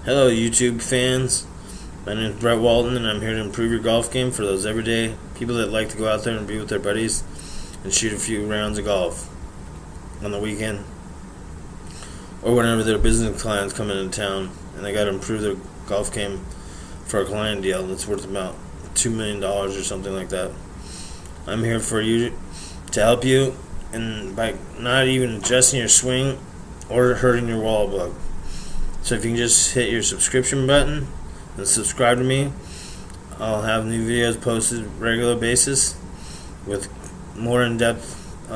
Hello, YouTube fans. My name is Brett Walton, and I'm here to improve your golf game for those everyday people that like to go out there and be with their buddies and shoot a few rounds of golf on the weekend or whenever their business clients come into town and they got to improve their golf game for a client deal that's worth about $2 million or something like that. I'm here for you to help you, and by not even adjusting your swing or hurting your wall bug. So if you can just hit your subscription button and subscribe to me, I'll have new videos posted regular basis with more in-depth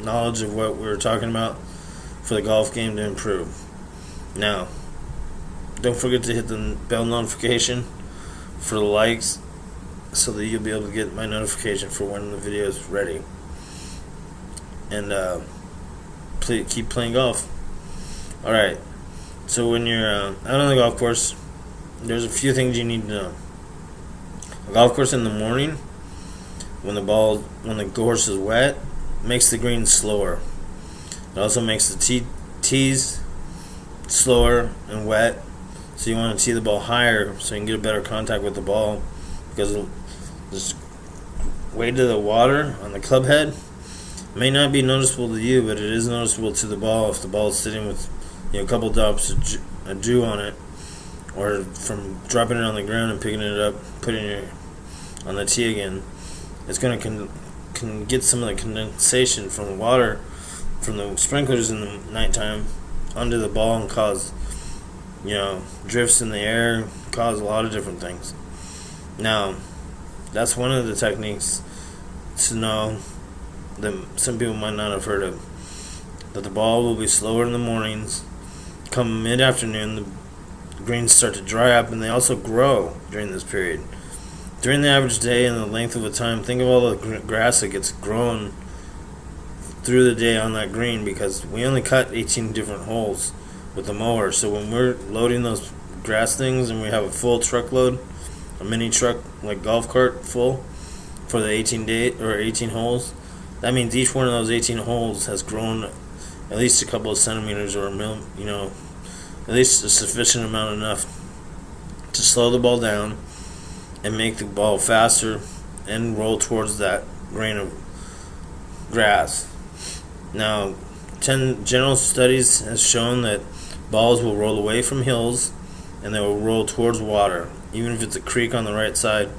knowledge of what we're talking about for the golf game to improve. Now, don't forget to hit the bell notification for the likes so that you'll be able to get my notification for when the video is ready. And keep playing golf. Alright. So when you're out on the golf course, there's a few things you need to know. A golf course in the morning, when the course is wet, makes the green slower. It also makes the tees slower and wet. So you want to tee the ball higher so you can get a better contact with the ball, because the weight of the water on the club head may not be noticeable to you, but it is noticeable to the ball if the ball is sitting with a couple drops of dew on it, or from dropping it on the ground and picking it up, putting it on the tee again. It's going to can get some of the condensation from the water from the sprinklers in the nighttime onto the ball and cause drifts in the air, cause a lot of different things. Now, that's one of the techniques to know that some people might not have heard of. That the ball will be slower in the mornings. Come mid-afternoon, the greens start to dry up, and they also grow during this period. During the average day and the length of the time, think of all the grass that gets grown through the day on that green, because we only cut 18 different holes with the mower. So when we're loading those grass things and we have a full truckload, a mini truck like golf cart full for the 18 holes, that means each one of those 18 holes has grown at least a couple of centimeters or at least a sufficient amount enough to slow the ball down and make the ball faster and roll towards that grain of grass. Now, 10 general studies has shown that balls will roll away from hills and they will roll towards water, even if it's a creek on the right side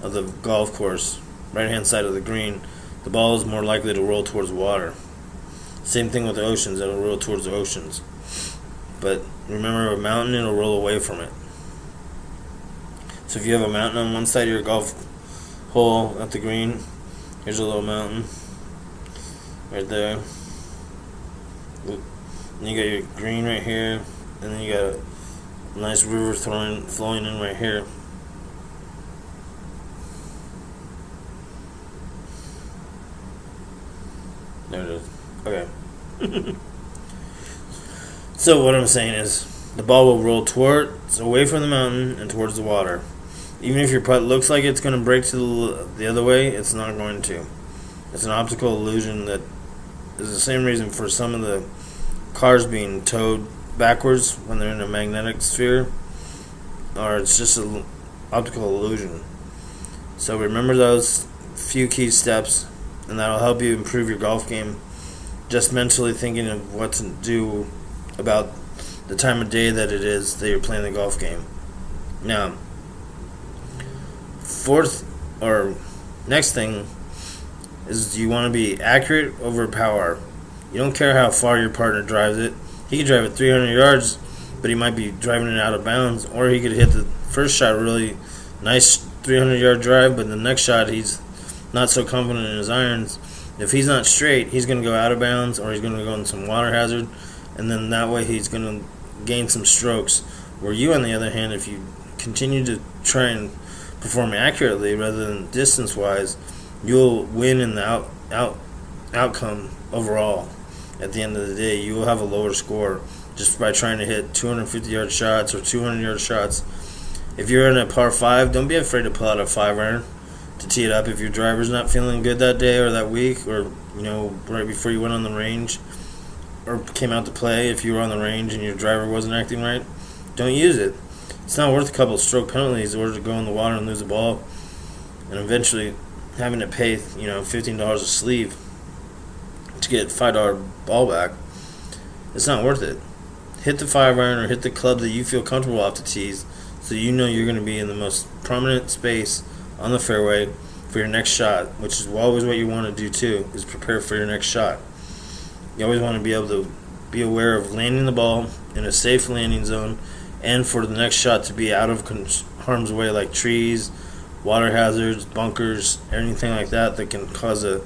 of the golf course, right hand side of the green. The ball is more likely to roll towards water. Same thing with the oceans, it'll roll towards the oceans. But remember, a mountain, it'll roll away from it. So if you have a mountain on one side of your golf hole at the green, here's a little mountain right there. And you got your green right here, and then you got a nice river flowing in right here. There it is. Okay. So what I'm saying is, the ball will roll away from the mountain and towards the water. Even if your putt looks like it's going to break to the other way, it's not going to. It's an optical illusion that is the same reason for some of the cars being towed backwards when they're in a magnetic sphere, or it's just an optical illusion. So remember those few key steps, and that'll help you improve your golf game. Just mentally thinking of what to do about the time of day that it is that you're playing the golf game. Now, next thing is, you want to be accurate over power. You don't care how far your partner drives it. He could drive it 300 yards, but he might be driving it out of bounds, or he could hit the first shot really nice 300-yard drive, but the next shot he's not so confident in his irons. If he's not straight, he's going to go out of bounds, or he's going to go in some water hazard, and then that way he's going to gain some strokes. Where you, on the other hand, if you continue to try and perform accurately rather than distance-wise, you'll win in the outcome overall. At the end of the day, you will have a lower score just by trying to hit 250-yard shots or 200-yard shots. If you're in a par 5, don't be afraid to pull out a 5-iron to tee it up if your driver's not feeling good that day or that week, or right before you went on the range or came out to play. If you were on the range and your driver wasn't acting right, don't use it. It's not worth a couple of stroke penalties in order to go in the water and lose a ball, and eventually having to pay $15 a sleeve to get $5 ball back. It's not worth it. Hit the 5-iron or hit the club that you feel comfortable off the tees, so you know you're going to be in the most prominent space on the fairway for your next shot, which is always what you want to do too, is prepare for your next shot. You always want to be able to be aware of landing the ball in a safe landing zone, and for the next shot to be out of harm's way, like trees, water hazards, bunkers, anything like that can cause a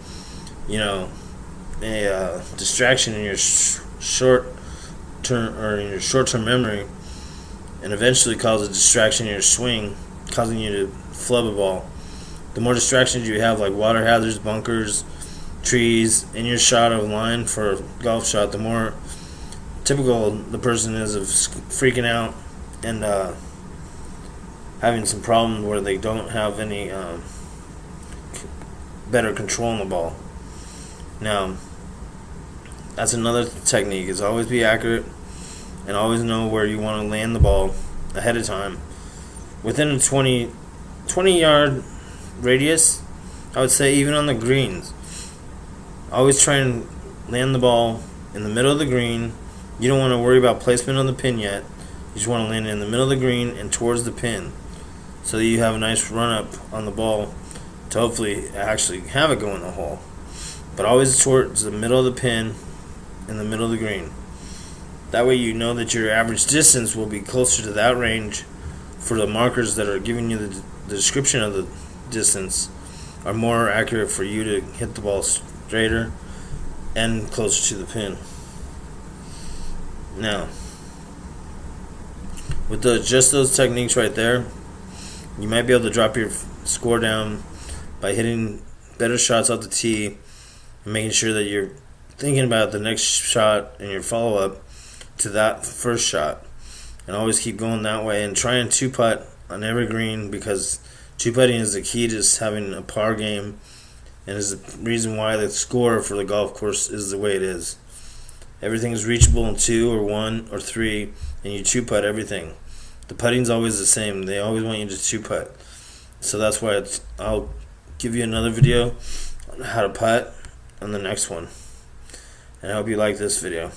distraction in your short-term memory, and eventually cause a distraction in your swing, causing you to flub a ball. The more distractions you have, like water hazards, bunkers, trees, in your shot of line for a golf shot, the more typical the person is of freaking out and having some problems where they don't have any better control on the ball. Now, that's another technique, is always be accurate and always know where you want to land the ball ahead of time. Within a 20-yard radius, I would say, even on the greens, always try and land the ball in the middle of the green. You don't want to worry about placement on the pin yet. You just want to land it in the middle of the green and towards the pin, so that you have a nice run up on the ball to hopefully actually have it go in the hole. But always towards the middle of the pin, in the middle of the green. That way you know that your average distance will be closer to that range, for the markers that are giving you the description of the distance are more accurate for you to hit the ball straighter and closer to the pin. Now, with just those techniques right there, you might be able to drop your score down by hitting better shots off the tee and making sure that you're thinking about the next shot and your follow-up to that first shot. And always keep going that way, and try and two-putt on every green, because two-putting is the key to just having a par game, and is the reason why the score for the golf course is the way it is. Everything is reachable in 2 or 1 or 3, and you two-putt everything. The putting's always the same. They always want you to two-putt. So that's why I'll give you another video on how to putt on the next one. And I hope you like this video.